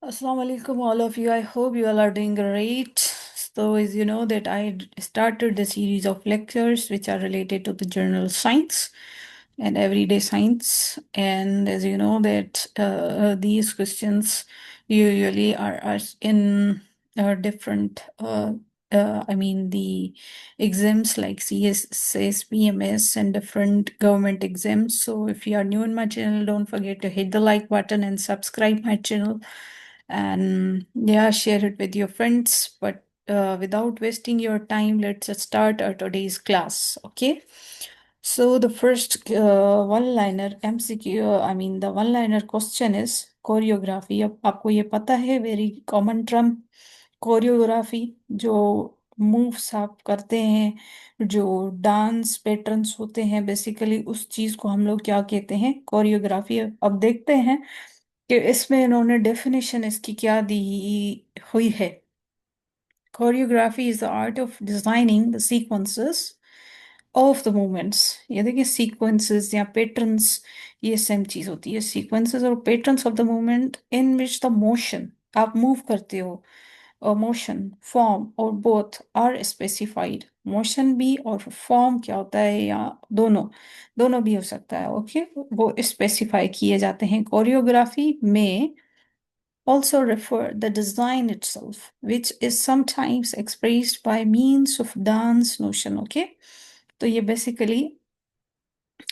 Assalamu alaikum, all of you. I hope you all are doing great. So, as you know, that started the series of lectures which are related to the general science and everyday science. And as you know, that these questions usually are in different. I mean, the exams like CSS, PMS, and different government exams. So, if you are new in my channel, don't forget to hit the like button and subscribe my channel and yeah, share it with your friends. But without wasting your time, let's just start our today's class. Okay. So the first one-liner MCQ, I mean the one-liner question is choreography. अब आपको ये पता है very common term choreography जो moves आप करते हैं जो डांस पैटर्न्स होते हैं बेसिकली उस चीज को हम लोग क्या कहते हैं कोरियोग्राफी। अब देखते हैं कि इसमें इन्होंने डेफिनेशन इसकी क्या दी हुई है। Choreography is the art of designing the sequences of the movements. ये देखिए सीक्वेंसेस या पैटर्न्स ये सेम चीज होती है सीक्वेंसेस और patterns of the movement in which the motion आप मूव करते हो और मोशन फॉर्म और बोथ आर स्पेसिफाइड। मोशन भी और फॉर्म क्या होता है या दोनों दोनों भी हो सकता है। ओके वो स्पेसिफाई किए जाते हैं कोरियोग्राफी में। Also refer the design itself, which is sometimes expressed by means of dance notion. Okay, तो ये बेसिकली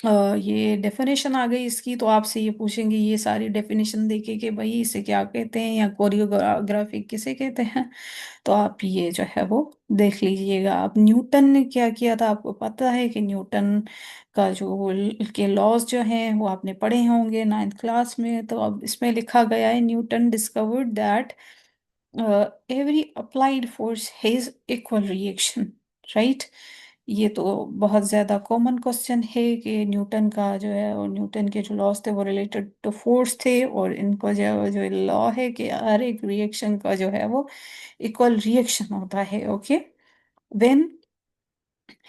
ये डेफिनेशन आ गई इसकी। तो आपसे ये पूछेंगे ये सारी डेफिनेशन देके कि भाई इसे क्या कहते हैं या कोरियोग्राफी किसे कहते हैं। तो आप ये जो है वो देख लीजिएगा। अब न्यूटन ने क्या किया था आपको पता है कि न्यूटन का जो के लॉज जो हैं वो आपने पढ़े होंगे नाइन्थ क्लास में। तो अब इसमें लिखा गया है Newton discovered that every applied force has equal reaction, right. ये तो बहुत ज्यादा कॉमन क्वेश्चन है कि न्यूटन का जो है और न्यूटन के जो लॉज थे वो रिलेटेड टू फोर्स थे और इनको जो जो लॉ है कि हर एक रिएक्शन का जो है वो इक्वल रिएक्शन होता है। Okay when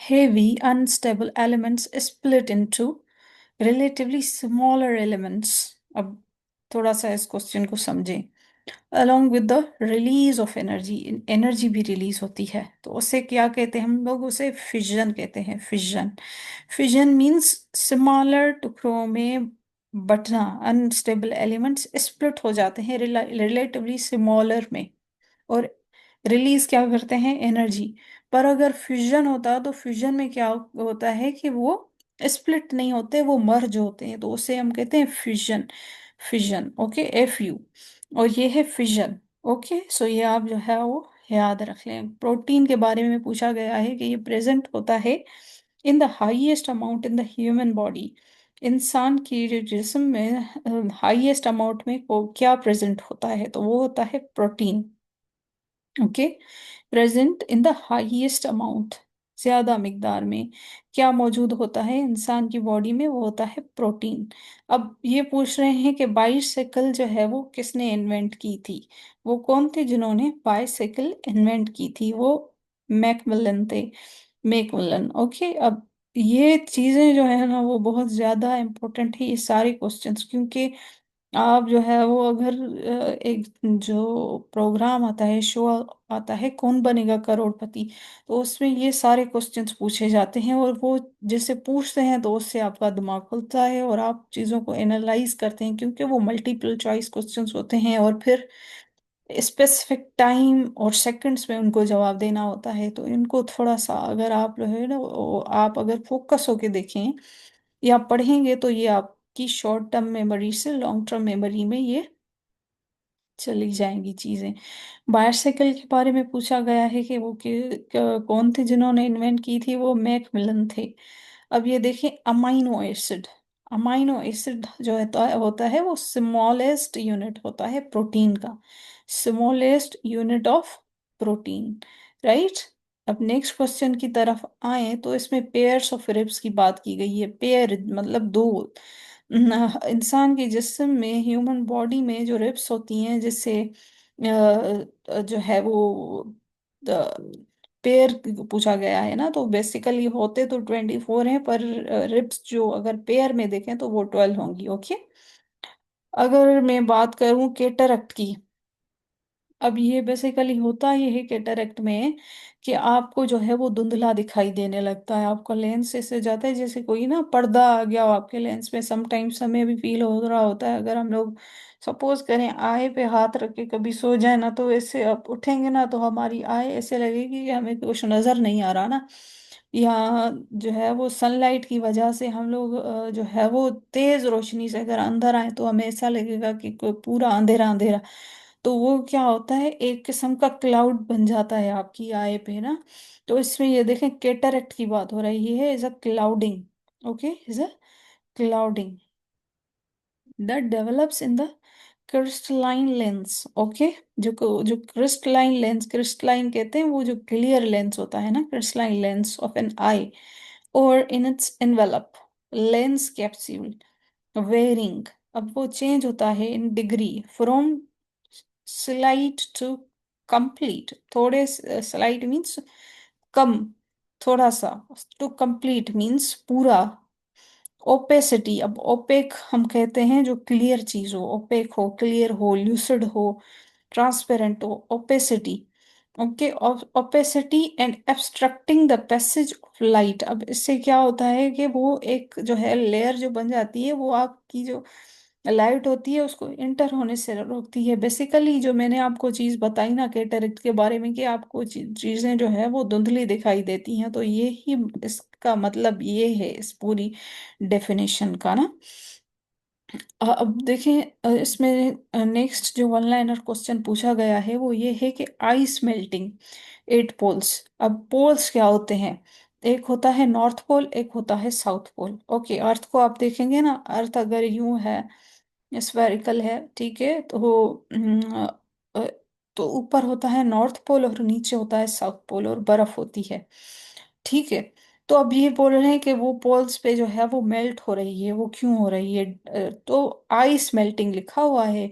heavy unstable elements split into relatively smaller elements। अब थोड़ा सा इस क्वेश्चन को समझें। along with the release of energy, energy भी रिलीज होती है तो उसे क्या कहते हैं हम लोग उसे फिजन कहते हैं। फिजन फिजन मींस स्मॉलर टुकड़ों में बटना अनस्टेबल एलिमेंट्स स्प्लिट हो जाते हैं रिलेटिवली स्मॉलर में और रिलीज क्या करते हैं एनर्जी। पर अगर फ्यूजन होता तो फ्यूजन में क्या होता है कि वो स्प्लिट नहीं होते वो मर्ज होते हैं तो उसे हम कहते हैं फ्यूजन। फिजन ओके FU और ये है फिजन। ओके सो ये आप जो है वो याद रख लें। प्रोटीन के बारे में पूछा गया है कि ये प्रेजेंट होता है in the highest amount in the human body. इंसान की जो जिस्म में हाईएस्ट अमाउंट में वो क्या प्रेजेंट होता है तो वो होता है protein. Okay present in the highest amount ज्यादा मिकदार में क्या मौजूद होता है इंसान की बॉडी में वो होता है प्रोटीन। अब ये पूछ रहे हैं कि बाइसाइकिल जो है वो किसने इन्वेंट की थी। वो कौन थे जिन्होंने बाइसाइकिल इन्वेंट की थी वो मैकमिलन थे। Macmillan okay. अब ये चीजें जो है ना वो बहुत ज्यादा इम्पोर्टेंट है ये सारे क्वेश्चंस क्योंकि आप जो है वो अगर एक जो प्रोग्राम आता है शो आता है कौन बनेगा करोड़पति तो उसमें ये सारे क्वेश्चंस पूछे जाते हैं और वो जैसे पूछते हैं तो उससे आपका दिमाग खुलता है और आप चीज़ों को एनालाइज करते हैं क्योंकि वो मल्टीपल चॉइस क्वेश्चंस होते हैं और फिर स्पेसिफिक टाइम और सेकंड्स में उनको जवाब देना होता है। तो इनको थोड़ा सा अगर आप जो है ना आप अगर फोकस होके देखें या पढ़ेंगे तो ये आपकी शॉर्ट टर्म मेमोरी से लॉन्ग टर्म मेमोरी में ये चली जाएंगी चीजें। बायसाइकिल के बारे में पूछा गया है कि वो कौन थे जिन्होंने इन्वेंट की थी वो मैकमिलन थे। अब ये देखें अमाइनो एसिड। अमाइनो एसिड जो है तो होता है वो स्मॉलेस्ट यूनिट होता है प्रोटीन का। Smallest unit of protein right. अब नेक्स्ट क्वेश्चन की तरफ आए तो इसमें पेयर्स ऑफ रिब्स की बात की गई है। पेयर मतलब दो इंसान के जिस्म में ह्यूमन बॉडी में जो रिब्स होती हैं जिससे जो है वो पेयर पूछा गया है ना तो बेसिकली होते तो 24 हैं पर रिब्स जो अगर पेयर में देखें तो वो 12 होंगी। ओके अगर मैं बात करूं केटरक्ट की अब ये बेसिकली होता ये है कैटरेक्ट में कि आपको जो है वो धुंधला दिखाई देने लगता है, आपका लेंस ऐसे जाता है जैसे कोई ना पर्दा आ गया हो आपके लेंस में। समटाइम्स हमें भी फील हो रहा होता है, अगर हम लोग सपोज करें आए पे हाथ रख के कभी सो जाए ना, तो ऐसे अब उठेंगे ना तो हमारी आय ऐसे लगेगी कि हमें कुछ नजर नहीं आ रहा ना। या जो है वो सनलाइट की वजह से हम लोग जो है वो तेज रोशनी से अगर अंदर आए तो हमें ऐसा लगेगा कि कोई पूरा अंधेरा अंधेरा। तो वो क्या होता है, एक किस्म का क्लाउड बन जाता है आपकी आई पे ना। तो इसमें ये देखें कैटरेक्ट की बात हो रही है, is a clouding. Okay, is a clouding that develops in the crystalline lens. Okay, जो क्रिस्टलाइन लेंस, क्रिस्टलाइन कहते हैं वो जो क्लियर लेंस होता है ना, crystalline lens of an eye, और in its envelope lens capsule wearing. अब वो चेंज होता है in degree from slight to complete. थोड़े स्लाइट मीन्स कम, थोड़ा सा, टू कंप्लीट मीन्स पूरा। ओपेसिटी, अब ओपेक हम कहते हैं जो क्लियर चीज हो, ओपेक हो, क्लियर हो, ल्यूसिड हो, ट्रांसपेरेंट हो, opacity. Okay, opacity and obstructing the passage of light. अब इससे क्या होता है कि वो एक जो है लेयर जो बन जाती है वो आपकी जो लाइट होती है उसको इंटर होने से रोकती है। बेसिकली जो मैंने आपको चीज बताई ना कैटरेक्ट के बारे में कि आपको चीजें जो है वो धुंधली दिखाई देती हैं, तो ये ही इसका मतलब ये है इस पूरी डेफिनेशन का ना। अब देखें इसमें नेक्स्ट जो वन लाइनर क्वेश्चन पूछा गया है वो ये है कि आइस मेल्टिंग एट पोल्स। अब पोल्स क्या होते हैं, एक होता है नॉर्थ पोल, एक होता है साउथ पोल। ओके, अर्थ को आप देखेंगे ना, अर्थ अगर यूं है, स्फेरिकल है, ठीक है, तो अ, तो ऊपर होता है नॉर्थ पोल और नीचे होता है साउथ पोल और बर्फ होती है, ठीक है। तो अब ये बोल रहे हैं कि वो पोल्स पे जो है वो मेल्ट हो रही है, वो क्यों हो रही है? तो आइस मेल्टिंग लिखा हुआ है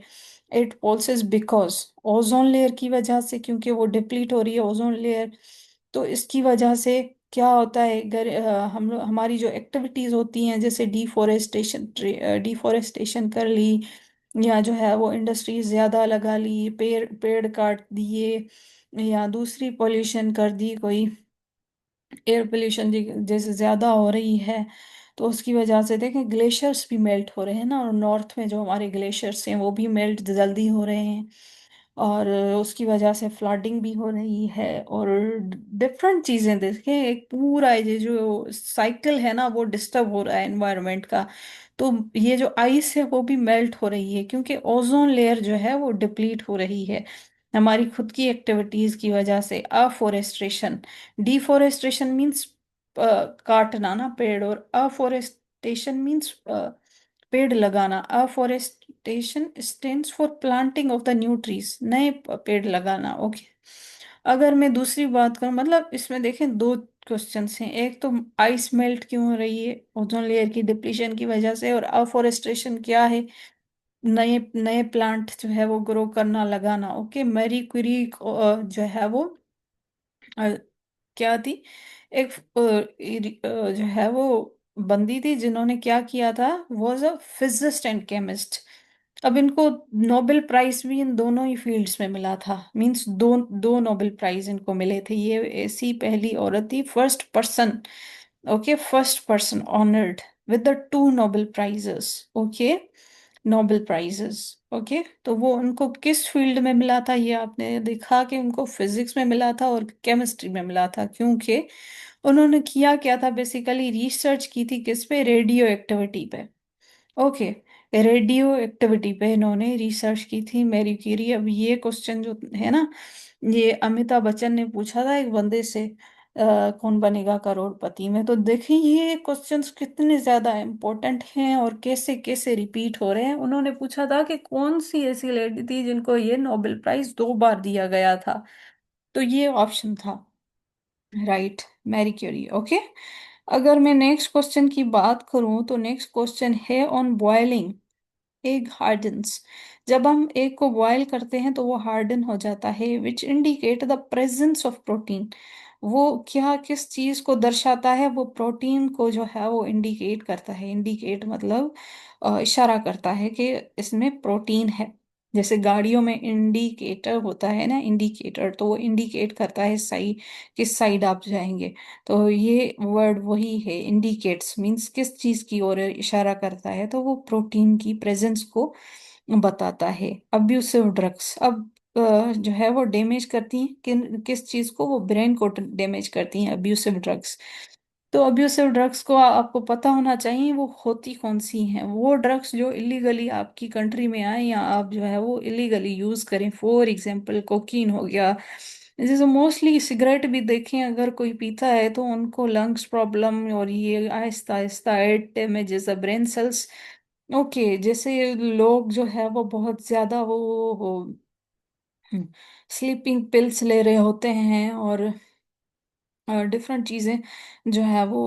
it poles is because ozone layer की वजह से, क्योंकि वो डिप्लीट हो रही है ओजोन लेयर। तो इसकी वजह से क्या होता है, हम लोग हमारी जो एक्टिविटीज होती हैं जैसे डिफोरेस्टेशन कर ली, या जो है वो इंडस्ट्रीज ज्यादा लगा ली, पेड़ पेड़ काट दिए, या दूसरी पॉल्यूशन कर दी कोई, एयर पोल्यूशन जैसे ज्यादा हो रही है, तो उसकी वजह से देखें ग्लेशियर्स भी मेल्ट हो रहे हैं ना, और नॉर्थ में जो हमारे ग्लेशियर्स हैं वो भी मेल्ट जल्दी हो रहे हैं, और उसकी वजह से फ्लडिंग भी हो रही है, और डिफरेंट चीजें देखें, एक पूरा ये जो साइकिल है ना वो डिस्टर्ब हो रहा है एनवायरनमेंट का। तो ये जो आइस है वो भी मेल्ट हो रही है क्योंकि ओजोन लेयर जो है वो डिप्लीट हो रही है हमारी खुद की एक्टिविटीज की वजह से। अफोरेस्ट्रेशन, डिफोरेस्ट्रेशन मीन्स काटना ना पेड़, और अफोरेस्टेशन मीन्स पेड़ लगाना। Afforestation stands for planting of the new trees, नए पेड़ लगाना। ओके, अगर मैं दूसरी बात करूं, मतलब इसमें देखें दो क्वेश्चंस हैं, एक तो आइस मेल्ट क्यों हो रही है ओजोन लेयर की डिप्लीशन की वजह से, और अफोरेस्टेशन क्या है, नए नए प्लांट जो है वो ग्रो करना, लगाना। ओके, मैरी क्यूरी जो है वो क्या थी, एक जो है वो बंदी थी जिन्होंने क्या किया था, was a physicist and chemist. अब इनको नोबेल प्राइज भी इन दोनों ही फील्ड्स में मिला था, मींस दो दो नोबेल प्राइज इनको मिले थे, ये ऐसी पहली औरत थी, first person. Okay, first person honoured with the two Nobel prizes. Okay, Nobel prizes. Okay, तो वो उनको किस फील्ड में मिला था, ये आपने देखा कि उनको फिजिक्स में मिला था और केमिस्ट्री में मिला था, क्योंकि उन्होंने किया क्या था, बेसिकली रिसर्च की थी किस पे, रेडियो एक्टिविटी पे। ओके, रेडियो एक्टिविटी पे इन्होंने रिसर्च की थी मैरी क्यूरी। अब ये क्वेश्चन जो है ना, ये अमिताभ बच्चन ने पूछा था एक बंदे से, कौन बनेगा करोड़पति में। तो देखिए ये क्वेश्चंस कितने ज्यादा इम्पोर्टेंट हैं और कैसे कैसे रिपीट हो रहे हैं। उन्होंने पूछा था कि कौन सी ऐसी लेडी थी जिनको ये नोबेल प्राइज 2 बार दिया गया था, तो ये ऑप्शन था राइट, मैरी क्यूरी। ओके, अगर मैं नेक्स्ट क्वेश्चन की बात करूं तो नेक्स्ट क्वेश्चन है ऑन बॉइलिंग एग हार्डन्स। जब हम एग को बॉयल करते हैं तो वो हार्डन हो जाता है, which indicate the presence of protein. वो क्या किस चीज को दर्शाता है, वो प्रोटीन को जो है वो इंडिकेट करता है। इंडिकेट मतलब इशारा करता है कि इसमें प्रोटीन है। जैसे गाड़ियों में इंडिकेटर होता है ना, इंडिकेटर, तो वो इंडिकेट करता है सही, किस साइड आप जाएंगे। तो ये वर्ड वही है, इंडिकेट्स मीन्स किस चीज की ओर इशारा करता है, तो वो प्रोटीन की प्रेजेंस को बताता है। अब्यूसिव ड्रग्स, अब जो है वो डैमेज करती हैं किस चीज को, वो ब्रेन को डैमेज करती हैं अब्यूसिव ड्रग्स। तो अब्यूसिव ड्रग्स को आपको पता होना चाहिए वो होती कौन सी हैं, वो ड्रग्स जो इलीगली आपकी कंट्री में आए या आप जो है वो इलीगली यूज करें। फॉर एग्जांपल कोकीन हो गया, जैसे मोस्टली सिगरेट भी देखें, अगर कोई पीता है तो उनको लंग्स प्रॉब्लम, और ये Aahista Aahista head damages brain cells. Okay, जैसे लोग जो है वो बहुत ज्यादा वो स्लीपिंग पिल्स ले रहे होते हैं, और डिफरेंट चीजें जो है वो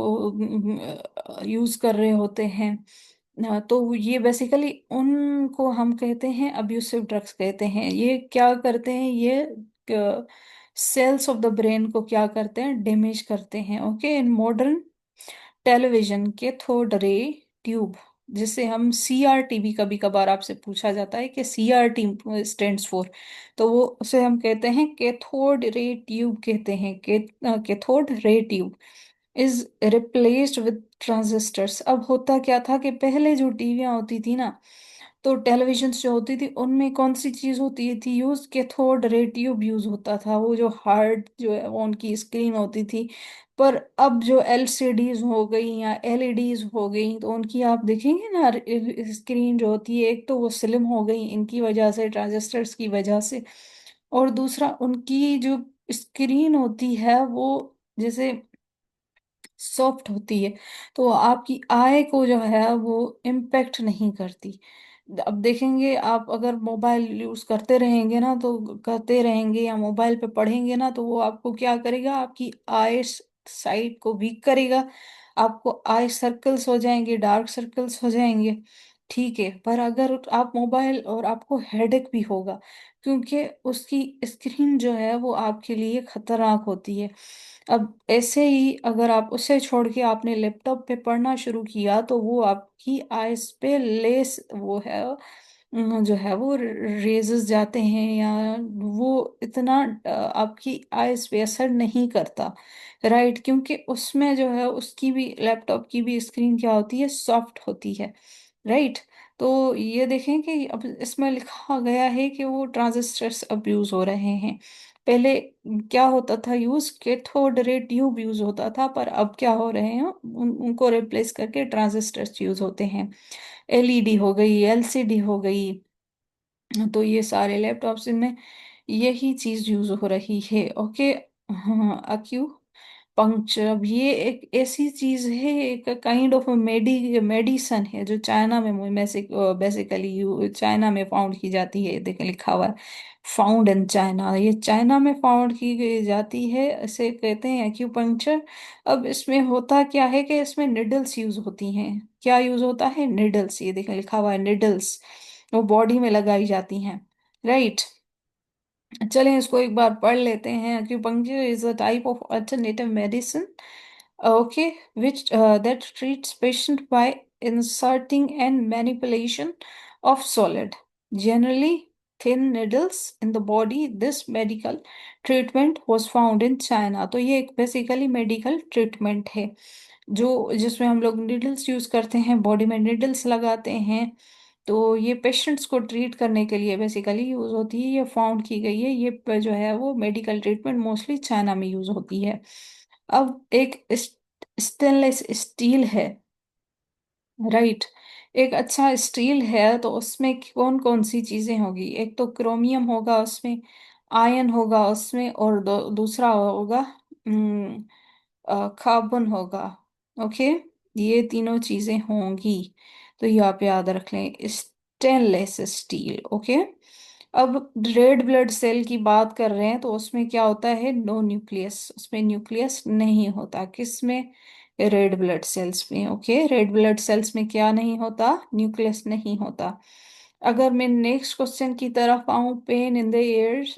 यूज कर रहे होते हैं। तो ये बेसिकली उनको हम कहते हैं अब्यूसिव ड्रग्स कहते हैं। ये क्या करते हैं, ये सेल्स ऑफ द ब्रेन को क्या करते हैं, डैमेज करते हैं। Okay, in modern television cathode ray tube, जिसे हम सीआरटी भी कभी कभार आपसे पूछा जाता है कि सीआरटी स्टैंड्स फॉर, तो वो उसे हम कहते हैं कैथोड रे ट्यूब कहते हैं, cathode ray tube is replaced with transistors. अब होता क्या था कि पहले जो टीवियां होती थी ना, तो टेलीविजन जो होती थी उनमें कौन सी चीज होती थी use, cathode ray tube use होता था, वो जो हार्ड जो है वो उनकी स्क्रीन होती थी। पर अब जो एलसीडीज हो गई या एलईडीज हो गई, तो उनकी आप देखेंगे ना स्क्रीन जो होती है, एक तो वो स्लिम हो गई इनकी वजह से, ट्रांजिस्टर्स की वजह से, और दूसरा उनकी जो स्क्रीन होती है वो जैसे सॉफ्ट होती है, तो आपकी आय को जो है वो इम्पेक्ट नहीं करती। अब देखेंगे आप, अगर मोबाइल यूज करते रहेंगे ना, तो करते रहेंगे या मोबाइल पे पढ़ेंगे ना, तो वो आपको क्या करेगा, आपकी आई साइट को वीक करेगा, आपको आई सर्कल्स हो जाएंगे, डार्क सर्कल्स हो जाएंगे। ठीक है, पर अगर आप मोबाइल, और आपको हेडेक भी होगा, क्योंकि उसकी स्क्रीन जो है वो आपके लिए खतरनाक होती है। अब ऐसे ही अगर आप उसे छोड़ के आपने लैपटॉप पे पढ़ना शुरू किया, तो वो आपकी आइस पे लेस वो है, जो है वो रेजेस जाते हैं, या वो इतना आपकी आइस पे असर नहीं करता। राइट, क्योंकि उसमें जो है उसकी भी, लैपटॉप की भी स्क्रीन क्या होती है, सॉफ्ट होती है। राइट, तो ये देखें कि अब इसमें लिखा गया है कि वो ट्रांजिस्टर्स अब यूज हो रहे हैं। पहले क्या होता था use, cathode ray tube use होता था, पर अब क्या हो रहे हैं, उनको रिप्लेस करके ट्रांजिस्टर्स यूज होते हैं। एलईडी हो गई, एलसीडी हो गई, तो ये सारे लैपटॉप्स इनमें यही चीज यूज हो रही है। ओके, हाँ, अक्यू पंक्चर, अब ये एक ऐसी चीज है, एक काइंड ऑफ मेडिसन है, जो चाइना में बेसिकली चाइना में फाउंड की जाती है। देखें लिखा हुआ है फाउंड इन चाइना, ये चाइना में फाउंड की गई जाती है, इसे कहते हैं एक्यूपंक्चर। अब इसमें होता क्या है कि इसमें निडल्स यूज होती हैं। क्या यूज होता है, निडल्स, ये देखें लिखा हुआ है निडल्स, वो बॉडी में लगाई जाती हैं। राइट, चलें इसको एक बार पढ़ लेते हैं। acupuncture is a type of alternative medicine, okay, which that treats patient by inserting and manipulation of solid, generally thin needles in the body. This medical treatment was found in China. तो ये एक basically medical treatment है, जो जिसमें हम लोग needles use करते हैं, बॉडी में निडल्स लगाते हैं। तो ये पेशेंट्स को ट्रीट करने के लिए बेसिकली यूज होती है, ये फाउंड की गई है, ये जो है वो मेडिकल ट्रीटमेंट मोस्टली चाइना में यूज होती है। अब एक स्टेनलेस स्टील है। राइट, एक अच्छा स्टील है, तो उसमें कौन कौन सी चीजें होगी, एक तो क्रोमियम होगा उसमें, आयरन होगा उसमें, और दूसरा होगा कार्बन होगा। ओके, ये तीनों चीजें होंगी, तो ये आप याद रख लें, स्टेनलेस स्टील। ओके, अब रेड ब्लड सेल की बात कर रहे हैं, तो उसमें क्या होता है, नो न्यूक्लियस, उसमें न्यूक्लियस नहीं होता, किसमें, रेड ब्लड सेल्स में। ओके, रेड ब्लड सेल्स में क्या नहीं होता, न्यूक्लियस नहीं होता। अगर मैं नेक्स्ट क्वेश्चन की तरफ आऊं, pain in the ears,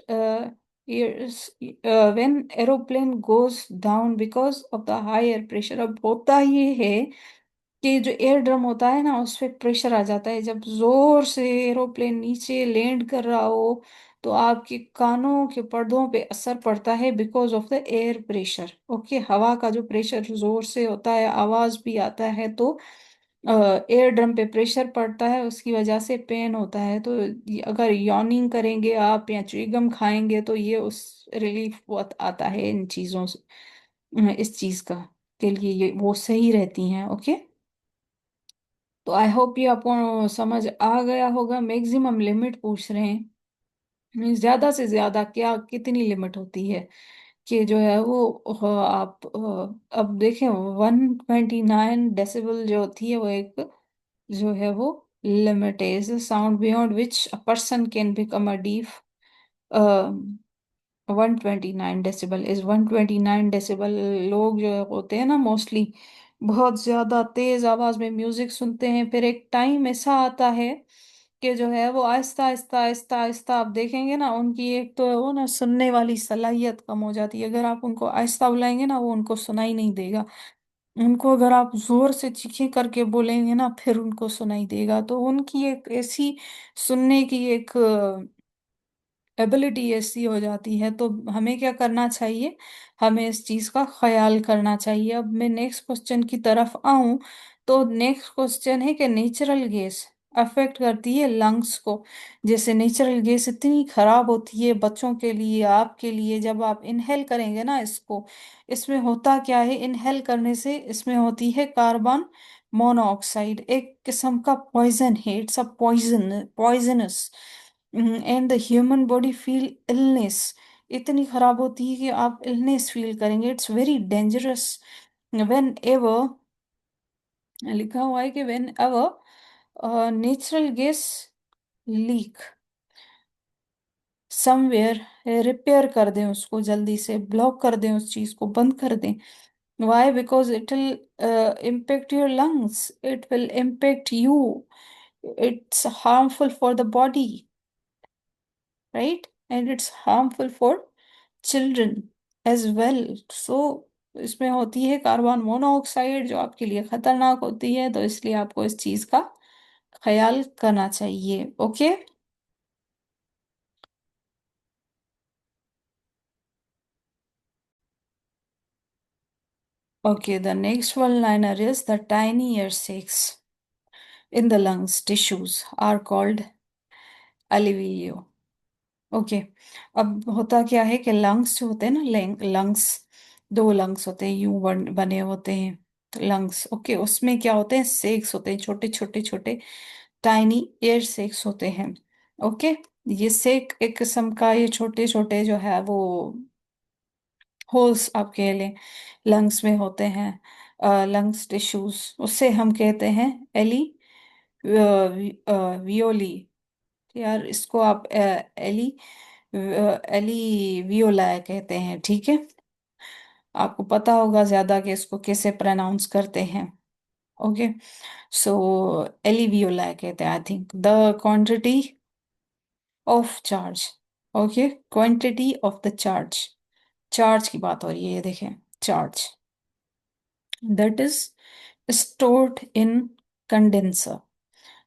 ears when aeroplane goes down because of the higher pressure. अब होता ये है कि जो एयर ड्रम होता है ना उस पे प्रेशर आ जाता है जब जोर से एरोप्लेन नीचे लैंड कर रहा हो, तो आपके कानों के पर्दों पे असर पड़ता है because of the air pressure. Okay, हवा का जो प्रेशर जोर से होता है आवाज भी आता है, तो एयर ड्रम पे प्रेशर पड़ता है, उसकी वजह से पेन होता है। तो अगर यॉर्निंग करेंगे आप या च्युइंगम खाएंगे तो ये उस रिलीफ बहुत आता है इन चीजों से, इस चीज का के लिए ये वो सही रहती हैं। ओके, तो आई होप ये आपको समझ आ गया होगा। मैक्सिमम लिमिट पूछ रहे हैं, मीन्स ज्यादा से ज्यादा क्या कितनी लिमिट होती है कि जो है वो आप अब देखें 129 डेसिबल जो होती है वो एक जो है वो limit is sound beyond which a person can become a deaf. 129 decibel is 129 decibel. लोग जो होते हैं ना मोस्टली बहुत ज्यादा तेज आवाज में म्यूजिक सुनते हैं, फिर एक टाइम ऐसा आता है कि जो है वो आहिस्ता आहिस्ता आहिस्ता आहिस्ता आप देखेंगे ना उनकी एक तो वो ना सुनने वाली सलाहियत कम हो जाती है। अगर आप उनको आहिस्ता बुलाएंगे ना वो उनको सुनाई नहीं देगा, उनको अगर आप जोर से चीखें करके बोलेंगे ना फिर उनको सुनाई देगा। तो उनकी एक ऐसी सुनने की एक एबिलिटी ऐसी हो जाती है। तो हमें क्या करना चाहिए, हमें इस चीज का ख्याल करना चाहिए। अब मैं नेक्स्ट क्वेश्चन की तरफ आऊं, तो नेक्स्ट क्वेश्चन है कि नेचुरल गैस अफेक्ट करती है लंग्स को। जैसे नेचुरल गैस इतनी खराब होती है बच्चों के लिए, आपके लिए, जब आप इनहेल करेंगे ना इसको, इसमें होता क्या है, इनहेल करने से इसमें होती है कार्बन मोनोऑक्साइड, एक किस्म का पॉइजन है, it's a poisonous and the human body feel illness. इतनी खराब होती है कि आप इलनेस फील करेंगे, it's very dangerous. When ever लिखा हुआ है कि when ever natural gas leak somewhere, repair कर दें उसको, जल्दी से ब्लॉक कर दें, उस चीज को बंद कर दें। Why? Because it will impact your lungs, it will impact you, it's harmful for the body, right? And it's harmful for children as well. So इसमें होती है कार्बन मोनोऑक्साइड जो आपके लिए खतरनाक होती है, तो इसलिए आपको इस चीज का ख्याल करना चाहिए। Okay, okay, the next one liner is the tiny ear sacs in the lungs tissues are called alveoli। Okay, अब होता क्या है कि लंग्स जो होते हैं ना, लंग्स दो लंग्स होते हैं, यूं बने होते हैं लंग्स। ओके, उसमें क्या होते हैं, सेक्स होते हैं, छोटे छोटे छोटे टाइनी एयर सेक्स होते हैं। ओके, ये सेक एक किस्म का, ये छोटे छोटे जो है वो होल्स आप कह लें लंग्स में होते हैं, लंग्स टिश्यूज, उससे हम कहते हैं एली वियोली। यार इसको आप एली एली वियोला कहते हैं, ठीक है। आपको पता होगा ज्यादा कि इसको कैसे प्रोनाउंस करते हैं। ओके, सो एली वियोला कहते हैं, I think the quantity of charge. Okay, quantity of the charge, charge की बात हो रही है, ये देखें, charge that is stored in condenser,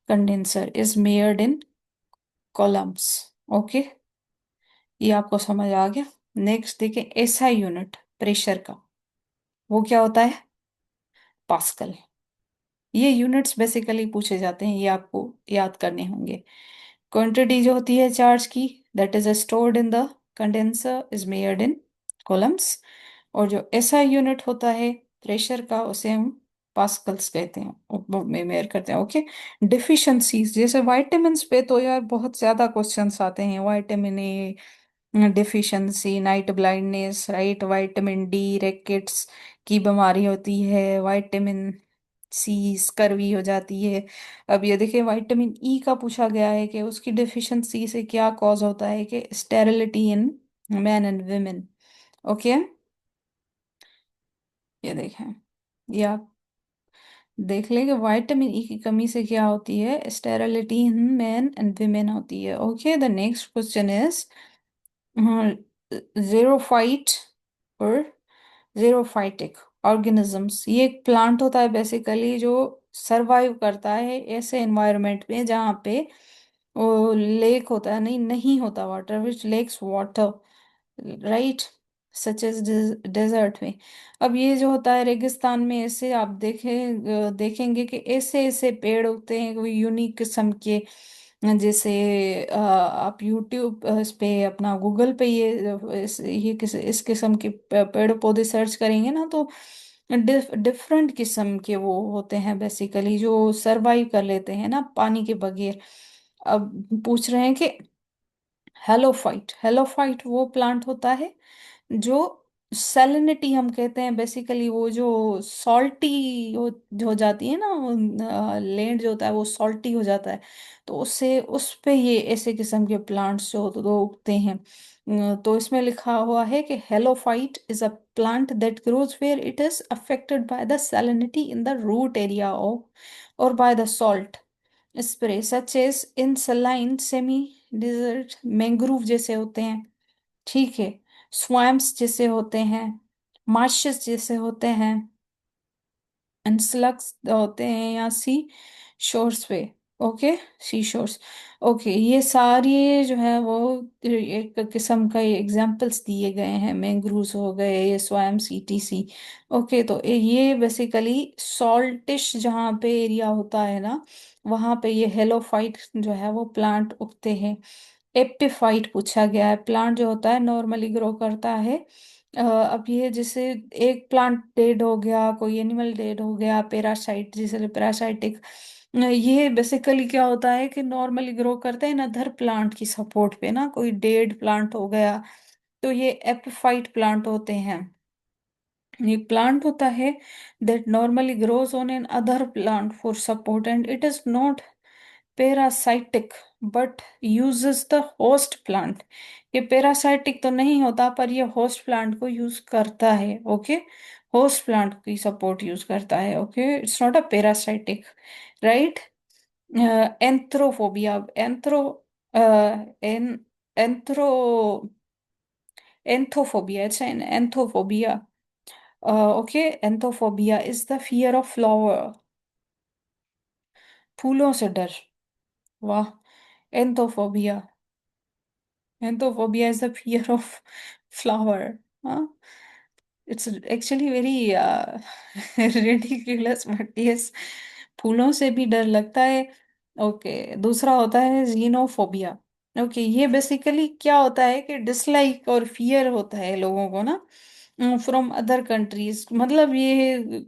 condenser is measured in columns। Okay, ये आपको समझ आ गया। नेक्स्ट देखें एसआई यूनिट प्रेशर का, वो क्या होता है, पास्कल। ये यूनिट्स बेसिकली पूछे जाते हैं, ये आपको याद करने होंगे। क्वांटिटी जो होती है चार्ज की, that is stored in the condenser is मेयर्ड in columns. और जो एसआई यूनिट होता है प्रेशर का, उसे हम पास्कल्स कहते हैं, वो में मेयर करते हैं। ओके, डिफिशिएंसीज जैसे विटामिन्स पे तो यार बहुत ज्यादा क्वेश्चंस आते हैं। Vitamin A deficiency, night blindness, right, vitamin D rickets की बीमारी होती है, विटामिन सी स्कर्वी हो जाती है। अब ये देखिए विटामिन ई का पूछा गया है कि उसकी डिफिशिएंसी से क्या कॉज होता है, कि sterility in man and women. Okay, ये देखें, ये आप देख लें कि विटामिन ई की कमी से क्या होती है, sterility in man and women होती है। Okay, the next question is xerophyte और जीरोफाइटिक ऑर्गेनिजम्स। ये एक प्लांट होता है बेसिकली जो सरवाइव करता है ऐसे एनवायरनमेंट में जहाँ पे वो लेक होता है, नहीं नहीं होता water, which lakes water, right, such as desert में। अब ये जो होता है रेगिस्तान में, ऐसे आप देखेंगे कि ऐसे ऐसे पेड़ होते हैं कोई यूनिक किस्म के, जैसे आप यूट्यूब इस पे अपना गूगल पे इस किस्म के पेड़ पौधे सर्च करेंगे ना, तो डिफरेंट किस्म के वो होते हैं बेसिकली, जो सरवाइव कर लेते हैं ना पानी के बगैर। अब पूछ रहे हैं कि हेलोफाइट, हेलोफाइट वो प्लांट होता है जो सैलिनिटी हम कहते हैं बेसिकली, वो जो सॉल्टी हो जाती है ना, लैंड जो होता है वो सॉल्टी हो जाता है, तो उससे उस पे ये ऐसे किस्म के प्लांट्स जो तो उगते हैं। तो इसमें लिखा हुआ है कि halophyte is a plant that grows where it is affected by the salinity in the root area of और by the salt spray such as in saline semi desert mangrove जैसे होते हैं, ठीक है, स्वैम्प्स जैसे होते हैं, मार्शेस जैसे होते हैं, एंड स्लग्स होते हैं, या सी शोर्स पे, ओके, सी शोर्स, ओके, ये सारे जो है वो एक किस्म का एग्जांपल्स दिए गए हैं, मैंग्रूव्स हो गए, ये स्वैम्प्स ईटीसी। ओके, तो ये बेसिकली सॉल्टिश जहाँ पे एरिया होता है ना, वहाँ पे ये हेलोफाइट जो है वो प्लांट उगते हैं। एपिफाइट पूछा गया है, प्लांट जो होता है नॉर्मली ग्रो करता है। अब ये जैसे एक प्लांट डेड हो गया, कोई एनिमल डेड हो गया, पैरासाइट जैसे पैरासाइटिक, ये बेसिकली क्या होता है कि नॉर्मली ग्रो करते हैं ना अदर प्लांट की सपोर्ट पे ना, कोई डेड प्लांट हो गया, तो ये एपिफाइट प्लांट होते हैं। ये प्लांट होता है that normally grows on an other plant for support and it is not parasitic but uses the host plant। ये पैरासाइटिक तो नहीं होता पर ये होस्ट प्लांट को यूज करता है, ओके, होस्ट प्लांट की सपोर्ट यूज करता है, okay, it's not a parasitic, right. Anthrophobia, an anthro anthophobia, it's an anthophobia, okay, anthophobia is the fear of flower, फूलों से डर, वाह, anthophobia, anthophobia is the fear of flower, हाँ, it's actually very ridiculous but yes, फूलों से भी डर लगता है। ओके, दूसरा होता है जीनोफोबिया। ओके, ये बेसिकली क्या होता है कि डिसलाइक और फियर होता है लोगों को ना फ्रॉम अदर कंट्रीज, मतलब ये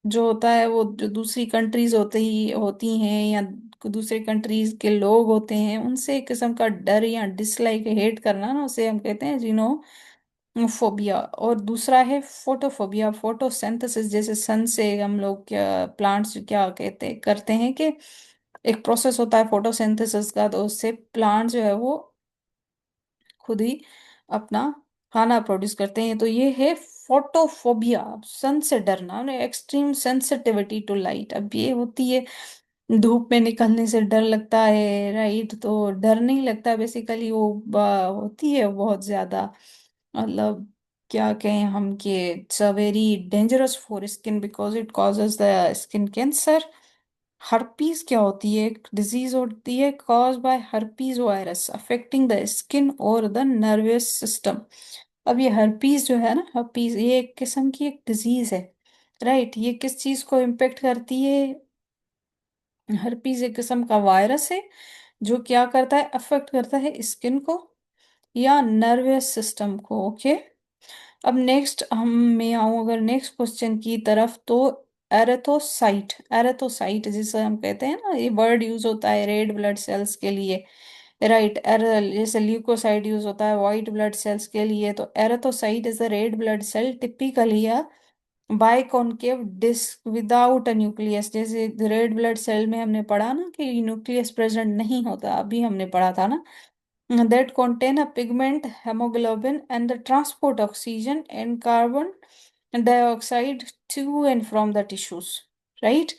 जो होता है वो जो दूसरी कंट्रीज होती हैं या दूसरे कंट्रीज के लोग होते हैं, उनसे एक किस्म का डर या डिसलाइक हेट करना ना, उसे हम कहते हैं फोबिया। और दूसरा है फोटोफोबिया, फोटोसिंथेसिस, जैसे सन से हम लोग क्या प्लांट्स क्या कहते करते हैं कि एक प्रोसेस होता है फोटोसिंथेसिस का, तो उससे प्लांट जो है वो खुद ही अपना खाना प्रोड्यूस करते हैं, तो ये है फोटोफोबिया, सन से डरना, एक्सट्रीम सेंसिटिविटी टू लाइट। अब ये होती है धूप में निकलने से डर लगता है, राइट, तो डर नहीं लगता बेसिकली, वो होती है बहुत ज्यादा, मतलब क्या कहें हम कि it's a very dangerous for skin because it causes the skin cancer. Herpes क्या होती है, एक डिजीज होती है cause by herpes virus affecting the skin और द नर्वस सिस्टम। अब ये हर्पीज जो है ना, हर्पीज ये एक किस्म की एक डिजीज है, राइट, ये किस चीज को इम्पेक्ट करती है, हर्पीज एक किस्म का वायरस है जो क्या करता है, अफेक्ट करता है स्किन को या नर्वस सिस्टम को, ओके। अब नेक्स्ट हम मैं आऊँ अगर नेक्स्ट क्वेश्चन की तरफ, तो एरेथोसाइट, एरेथोसाइट जिसे हम कहते हैं ना, ये वर्ड यूज होता है रेड ब्लड सेल्स के लिए, राइट, जैसे ल्यूकोसाइट यूज होता है वाइट ब्लड सेल्स के लिए, तो erythrocyte is a red blood cell typically biconcave disc without a nucleus, जैसे रेड ब्लड सेल में हमने पढ़ा ना कि न्यूक्लियस प्रेजेंट नहीं होता, अभी हमने पढ़ा था ना, that contain a pigment hemoglobin and the transport oxygen and carbon dioxide to and from the tissues, right।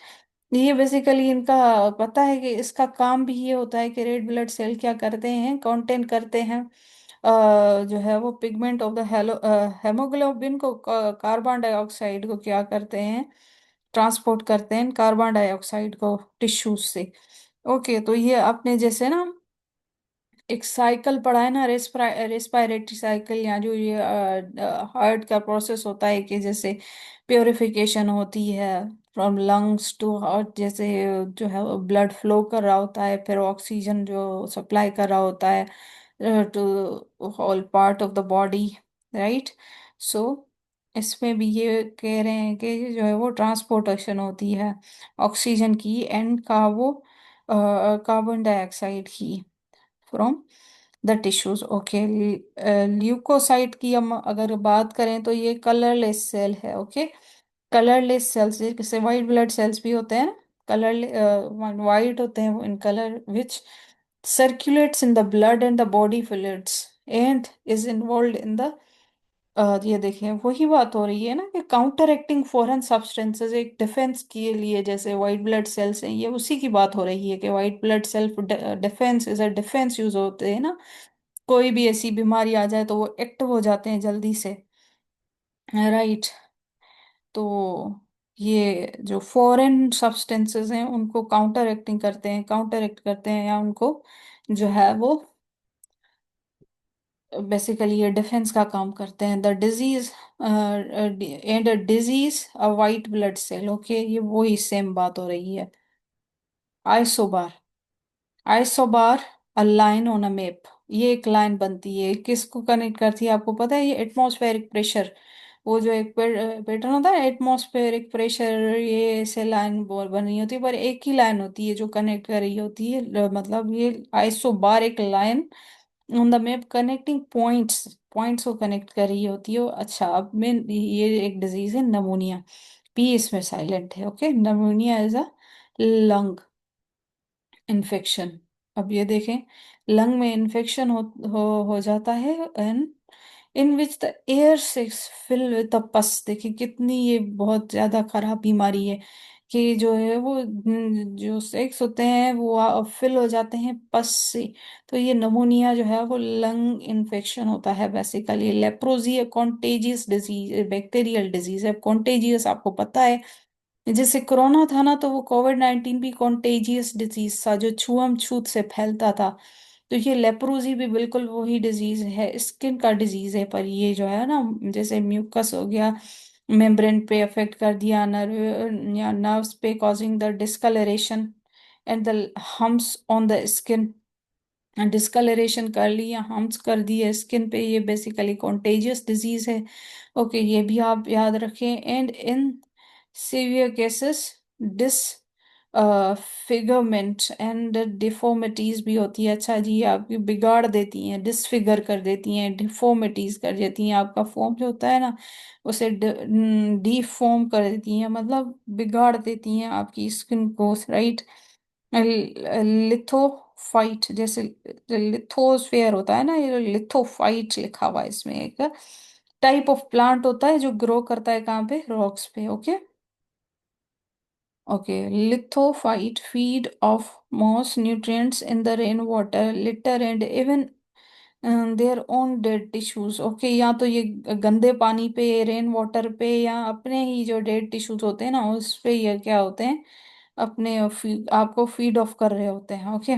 ये बेसिकली इनका पता है कि इसका काम भी ये होता है कि रेड ब्लड सेल क्या करते हैं, कंटेन करते हैं जो है वो pigment of the hello haemoglobin को, कार्बन डाइऑक्साइड को क्या करते हैं, ट्रांसपोर्ट करते हैं कार्बन डाइऑक्साइड को टिश्यूज से। ओके, तो ये आपने जैसे ना एक साइकिल पढ़ा है ना, रेस्पिरेटरी साइकिल, या जो ये हार्ट का प्रोसेस होता है कि जैसे प्योरिफिकेशन होती है फ्रॉम लंग्स टू हार्ट, जैसे जो है ब्लड फ्लो कर रहा होता है, फिर ऑक्सीजन जो सप्लाई कर रहा होता है to whole part of the body, right. So इसमें भी ये कह रहे हैं कि जो है वो ट्रांसपोर्टेशन होती है ऑक्सीजन की एंड का वो कार्बन डाइऑक्साइड की from the tissues. Okay, leukocyte की हम अगर बात करें तो ये कलरलेस सेल है। ओके, कलरलेस सेल्स जैसे वाइट ब्लड सेल्स भी होते हैं, कलर वाइट होते हैं in colour, which circulates in the blood and the body fluids and is involved in the ये देखिए वही बात हो रही है ना कि काउंटर एक्टिंग फॉरेन सब्सटेंसेस एक डिफेंस के लिए, जैसे वाइट ब्लड सेल्स हैं, ये उसी की बात हो रही है कि white blood self defence is a defence use होते हैं ना, कोई भी ऐसी बीमारी आ जाए तो वो एक्टिव हो जाते हैं जल्दी से, राइट। तो ये जो फॉरेन सब्सटेंसेस हैं उनको काउंटर एक्टिंग करते हैं, काउंटर एक्ट करते हैं, या उनको जो है वो बेसिकली ये डिफेंस का काम करते हैं। The disease and disease a white blood cell, okay, ये वही सेम बात हो रही है। Isobar, isobar a line on a map, ये एक लाइन बनती है, किसको कनेक्ट करती है आपको पता है? ये एटमॉस्फेरिक प्रेशर, वो जो एक पैटर्न होता है एटमॉस्फेरिक प्रेशर, ये ऐसे लाइन बन रही होती है, पर एक ही लाइन होती है जो कनेक्ट कर रही होती है, मतलब ये आइसोबार एक line on the map connecting points, points को कनेक्ट कर रही होती है। अच्छा, अब मैं ये एक डिजीज है नमोनिया, पी इसमें साइलेंट है। Okay, pneumonia is a lung infection. अब ये देखें, लंग में इन्फेक्शन हो जाता है and in which the air से फिल विद द पस। देखिए कितनी ये बहुत ज्यादा खराब बीमारी है कि जो है वो जो सेक्स होते हैं वो फिल हो जाते हैं पस से। तो ये नमोनिया जो है वो लंग इन्फेक्शन होता है basically. Leprosy contagious disease, bacterial disease है, कॉन्टेजियस आपको पता है। जैसे कोरोना था ना, तो वो कोविड-19 भी कॉन्टेजियस डिजीज था जो छुअम छूत से फैलता था। तो ये लेप्रोजी भी बिल्कुल वही डिजीज है, स्किन का डिजीज है, पर ये जो है ना जैसे म्यूकस हो गया, मेम्ब्रेन पे अफेक्ट कर दिया, नर्व या नर्व्स पे, causing the discoloration and the humps on the skin. Discoloration कर ली या हम्स कर दिए स्किन पे, ये बेसिकली कॉन्टेजियस डिजीज है। ओके, ये भी आप याद रखें। And in severe cases disfigurement and deformities भी होती है। अच्छा जी, आपकी बिगाड़ देती हैं, डिसफिगर कर देती हैं, डिफॉर्मिटीज कर देती हैं, आपका फॉर्म जो होता है ना उसे डिफॉर्म कर देती हैं, मतलब बिगाड़ देती हैं आपकी स्किन को, राइट। लिथोफाइट, जैसे लिथोस्फेयर होता है ना, ये लिथोफाइट लिखा हुआ है इसमें, एक टाइप ऑफ प्लांट होता है जो ग्रो करता है कहाँ पे, रॉक्स पे। Okay, okay, lithophyte feed of most nutrients in the rain water, litter and even their own dead tissues. Okay, या तो ये गंदे पानी पे, रेन वाटर पे, या अपने ही जो डेड टिश्यूज होते हैं ना उस पे ये क्या होते हैं, अपने आपको फीड ऑफ कर रहे होते हैं। ओके,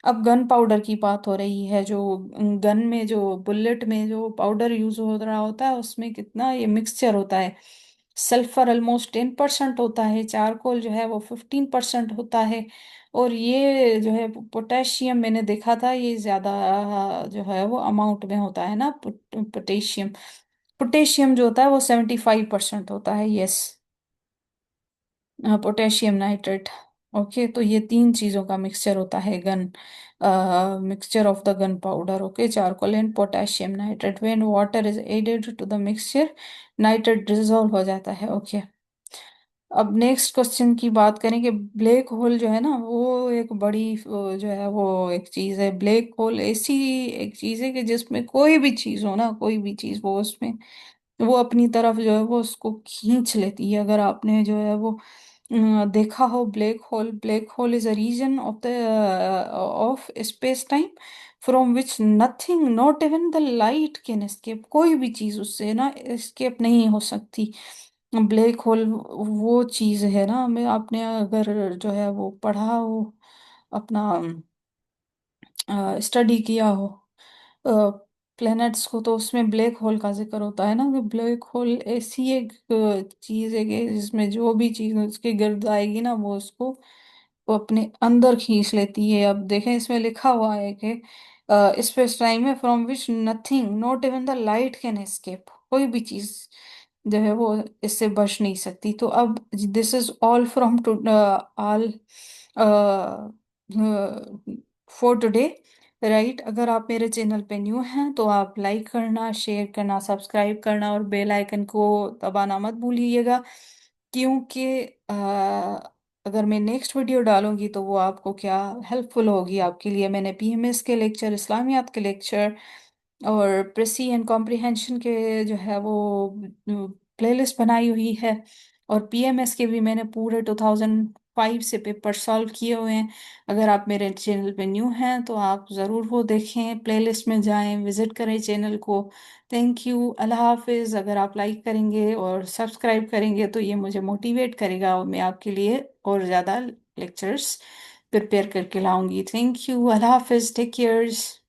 अब गन पाउडर की बात हो रही है, जो गन में जो बुलेट में जो पाउडर यूज हो रहा होता है उसमें कितना ये मिक्सचर होता है। सल्फर ऑलमोस्ट 10% होता है, चारकोल जो है वो 15% होता है, और ये जो है पोटेशियम मैंने देखा था ये ज्यादा जो है वो अमाउंट में होता है ना, पोटेशियम, पोटेशियम जो होता है वो 75% होता है, यस, पोटेशियम नाइट्रेट। ओके, तो ये तीन चीजों का मिक्सचर होता है gun, mixture of the gun powder. Okay, charcoal and potassium nitrate, when water is added to the mixture nitrate dissolve हो जाता है। ओके, अब नेक्स्ट क्वेश्चन की बात करें कि ब्लैक होल जो है ना वो एक बड़ी जो है वो एक चीज है। ब्लैक होल ऐसी एक चीज है कि जिसमें कोई भी चीज हो ना, कोई भी चीज वो उसमें वो अपनी तरफ जो है वो उसको खींच लेती है। अगर आपने जो है वो देखा हो black hole, black hole is a region of the of space time from which nothing not even the light can escape, कोई भी चीज उससे ना एस्केप नहीं हो सकती। ब्लैक होल वो चीज़ है ना, मैं आपने अगर जो है वो पढ़ा हो, अपना स्टडी किया हो प्लैनेट्स को, तो उसमें ब्लैक होल का जिक्र होता है ना कि ब्लैक होल ऐसी एक चीज़ है कि जिसमें जो भी चीज़ उसके गिर्द आएगी ना वो उसको वो अपने अंदर खींच लेती है। अब देखें इसमें लिखा हुआ है कि स्पेस टाइम है from which nothing not even the light can escape, कोई भी चीज़ जो है वो इससे बच नहीं सकती। तो अब this is all from to all for today, right. अगर आप मेरे चैनल पे न्यू हैं तो आप लाइक करना, शेयर करना, सब्सक्राइब करना और बेल आइकन को दबाना मत भूलिएगा, क्योंकि अगर मैं नेक्स्ट वीडियो डालूंगी तो वो आपको क्या हेल्पफुल होगी आपके लिए। मैंने पीएमएस के लेक्चर, इस्लामियात के लेक्चर और प्रेसी एंड कॉम्प्रिहेंशन के जो है वो प्लेलिस्ट बनाई हुई है। और पीएमएस के भी मैंने पूरे 2005 से पेपर सॉल्व किए हुए हैं। अगर आप मेरे चैनल पे न्यू हैं तो आप ज़रूर वो देखें, प्लेलिस्ट में जाएं, विज़िट करें चैनल को। थैंक यू, अल्लाह हाफिज़। अगर आप लाइक करेंगे और सब्सक्राइब करेंगे तो ये मुझे मोटिवेट करेगा और मैं आपके लिए और ज़्यादा लेक्चर्स प्रिपेयर करके लाऊंगी। थैंक यू, अल्लाह हाफिज़, टेक केयर्स।